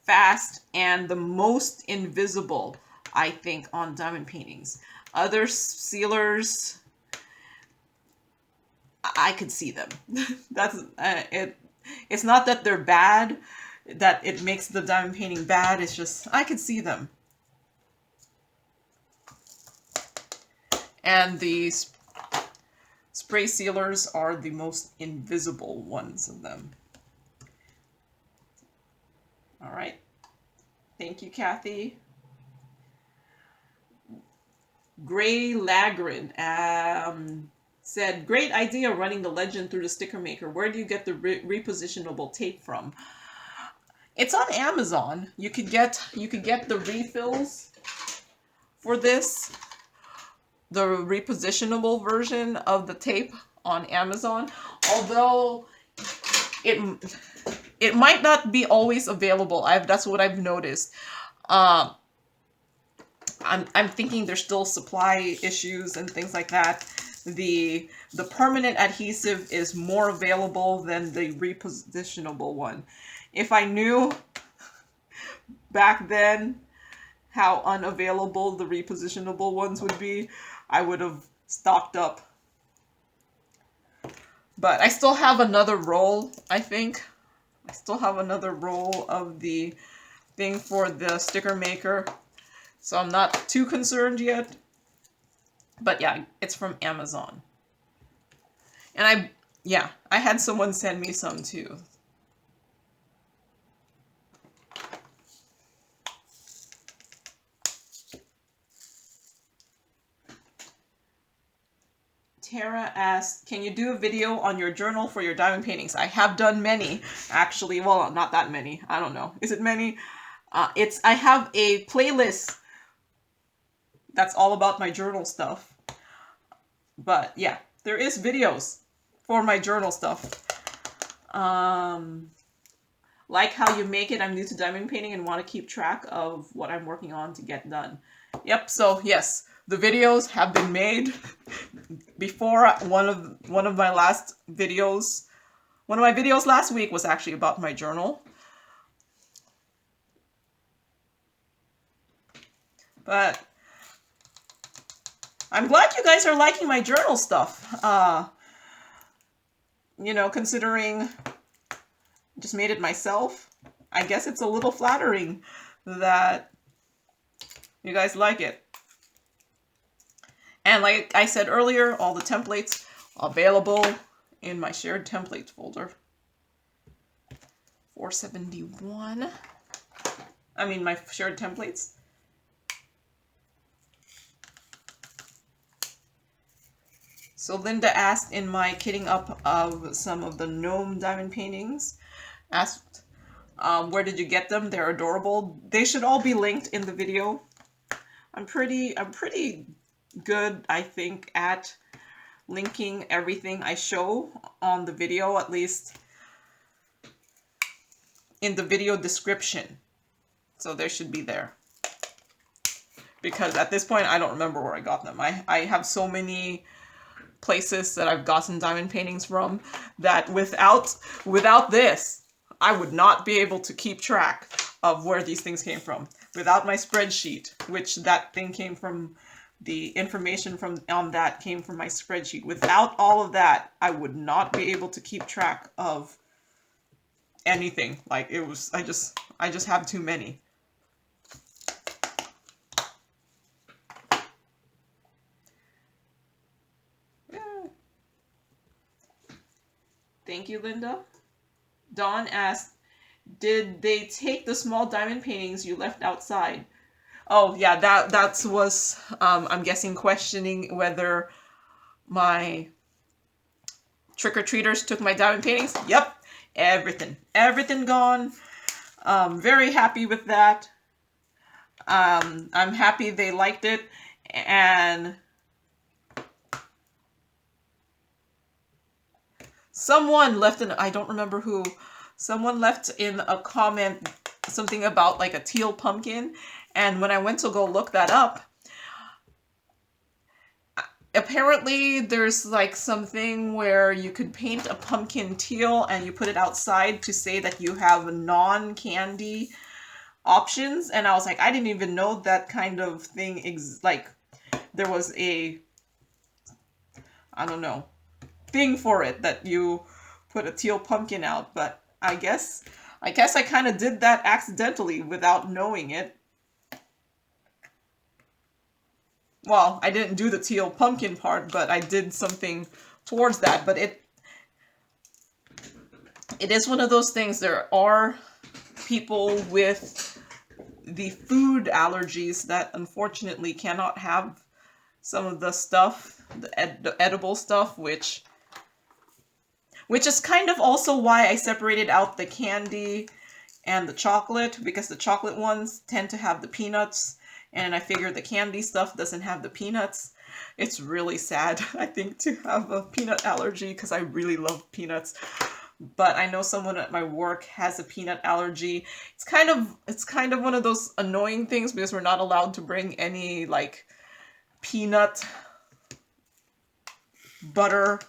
S1: fast and the most invisible, I think, on diamond paintings. Other sealers, I could see them. That's it. It's not that they're bad, that it makes the diamond painting bad. It's just I could see them. And these spray sealers are the most invisible ones of them. All right. Thank you, Kathy. Gray Lagrid said, great idea running the legend through the sticker maker. Where do you get the repositionable tape from? It's on Amazon. You could get the refills for this, the repositionable version of the tape on Amazon. Although it might not be always available. That's what I've noticed. I'm thinking there's still supply issues and things like that. The permanent adhesive is more available than the repositionable one. If I knew back then how unavailable the repositionable ones would be, I would have stocked up. But I still have another roll, I think. I still have another roll of the thing for the sticker maker. So I'm not too concerned yet. But yeah, it's from Amazon. And I had someone send me some too. Tara asked, can you do a video on your journal for your diamond paintings? I have done many, actually. Well, not that many. I don't know. Is it many? I have a playlist that's all about my journal stuff. But yeah, there is videos for my journal stuff. Like how you make it. I'm new to diamond painting and want to keep track of what I'm working on to get done. Yep, so yes, the videos have been made. Before one of my last videos, one of my videos last week was actually about my journal. But I'm glad you guys are liking my journal stuff. You know, considering I just made it myself, I guess it's a little flattering that you guys like it. And like I said earlier, all the templates available in my shared templates folder. 471. I mean, my shared templates. So Linda asked in my kitting up of some of the gnome diamond paintings, asked, where did you get them? They're adorable. They should all be linked in the video. I'm pretty good, I think, at linking everything I show on the video, at least in the video description. So they should be there. Because at this point, I don't remember where I got them. I have so many places that I've gotten diamond paintings from that without this, I would not be able to keep track of where these things came from. Without my spreadsheet, which that thing came from, the information on that came from my spreadsheet. Without all of that, I would not be able to keep track of anything. Like it was, I just have too many. Thank you, Linda. Dawn asked, did they take the small diamond paintings you left outside? Oh, yeah, that was, I'm guessing, questioning whether my trick-or-treaters took my diamond paintings. Yep, everything gone. Very happy with that. I'm happy they liked it, and someone left I don't remember who, someone left in a comment something about like a teal pumpkin, and when I went to go look that up, apparently there's like something where you could paint a pumpkin teal and you put it outside to say that you have non-candy options, and I was like, I didn't even know that kind of thing like there was a, I don't know, thing for it that you put a teal pumpkin out. But I guess I kind of did that accidentally without knowing it. Well, I didn't do the teal pumpkin part, but I did something towards that. But it is one of those things. There are people with the food allergies that unfortunately cannot have some of the stuff, the edible stuff, which is kind of also why I separated out the candy and the chocolate, because the chocolate ones tend to have the peanuts, and I figure the candy stuff doesn't have the peanuts. It's really sad, I think, to have a peanut allergy, because I really love peanuts. But I know someone at my work has a peanut allergy. It's kind of one of those annoying things, because we're not allowed to bring any like peanut butter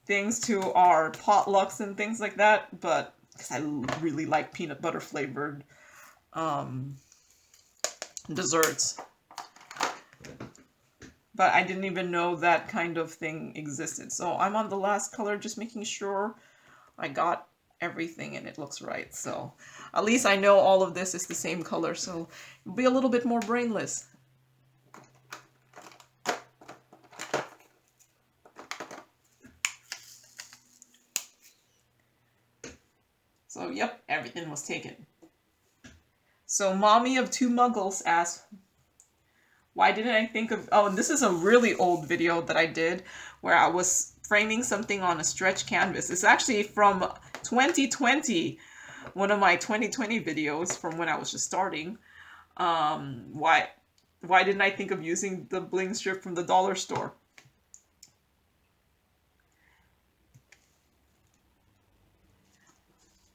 S1: things to our potlucks and things like that, but because I really like peanut butter flavored desserts. But I didn't even know that kind of thing existed. So I'm on the last color, just making sure I got everything and it looks right. So at least I know all of this is the same color, so it'll be a little bit more brainless. So, yep, everything was taken. So, Mommy of Two Muggles asked, why didn't I think of... Oh, this is a really old video that I did where I was framing something on a stretch canvas. It's actually from 2020, one of my 2020 videos from when I was just starting. Why didn't I think of using the bling strip from the dollar store?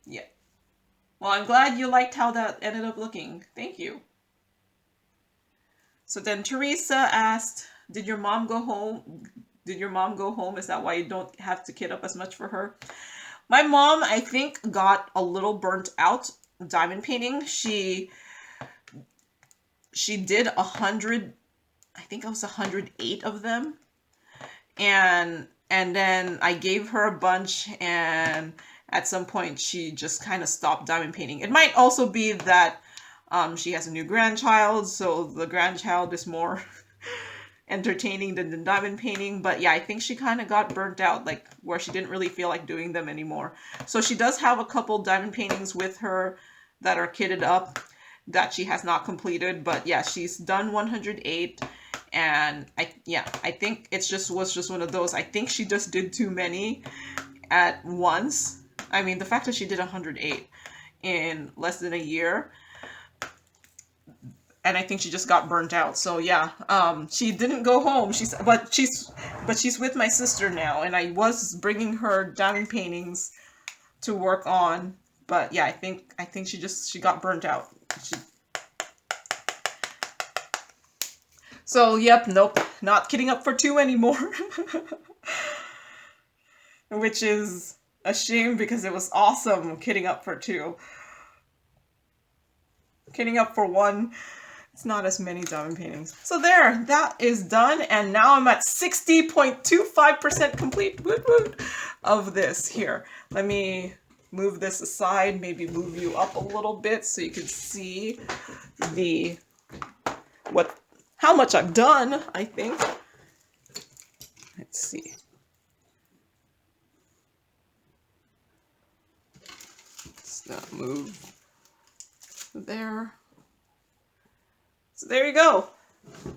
S1: Yeah. Well, I'm glad you liked how that ended up looking. Thank you. So then Teresa asked, did your mom go home? Did your mom go home? Is that why you don't have to kit up as much for her? My mom, I think, got a little burnt out diamond painting. She did 100, I think it was 108 of them. And then I gave her a bunch, and at some point she just kind of stopped diamond painting. It might also be that she has a new grandchild, so the grandchild is more entertaining than the diamond painting. But yeah, I think she kind of got burnt out, like where she didn't really feel like doing them anymore. So she does have a couple diamond paintings with her that are kitted up that she has not completed. But yeah, she's done 108. And I think it was just one of those. I think she just did too many at once. I mean, the fact that she did 108 in less than a year, and I think she just got burnt out. So yeah, she didn't go home. But she's with my sister now, and I was bringing her diamond paintings to work on. But yeah, I think she got burnt out. So yep, nope, not kitting up for 2 anymore. Which is a shame because it was awesome kitting up for 2. Kitting up for 1, it's not as many diamond paintings. So there, that is done, and now I'm at 60.25% complete of this. Here, let me move this aside, maybe move you up a little bit so you can see how much I've done, I think. Let's see. Let's not move there. So there you go.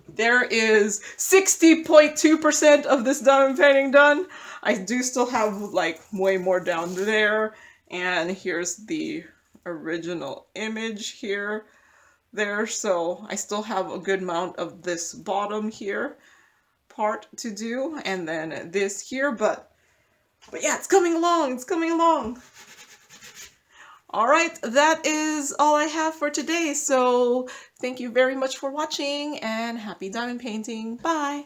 S1: There is 60.2% of this diamond painting done. I do still have like way more down there. And here's the original image here. There, so I still have a good amount of this bottom here part to do, and then this here, but yeah, it's coming along, All right, that is all I have for today, so thank you very much for watching, and happy diamond painting. Bye!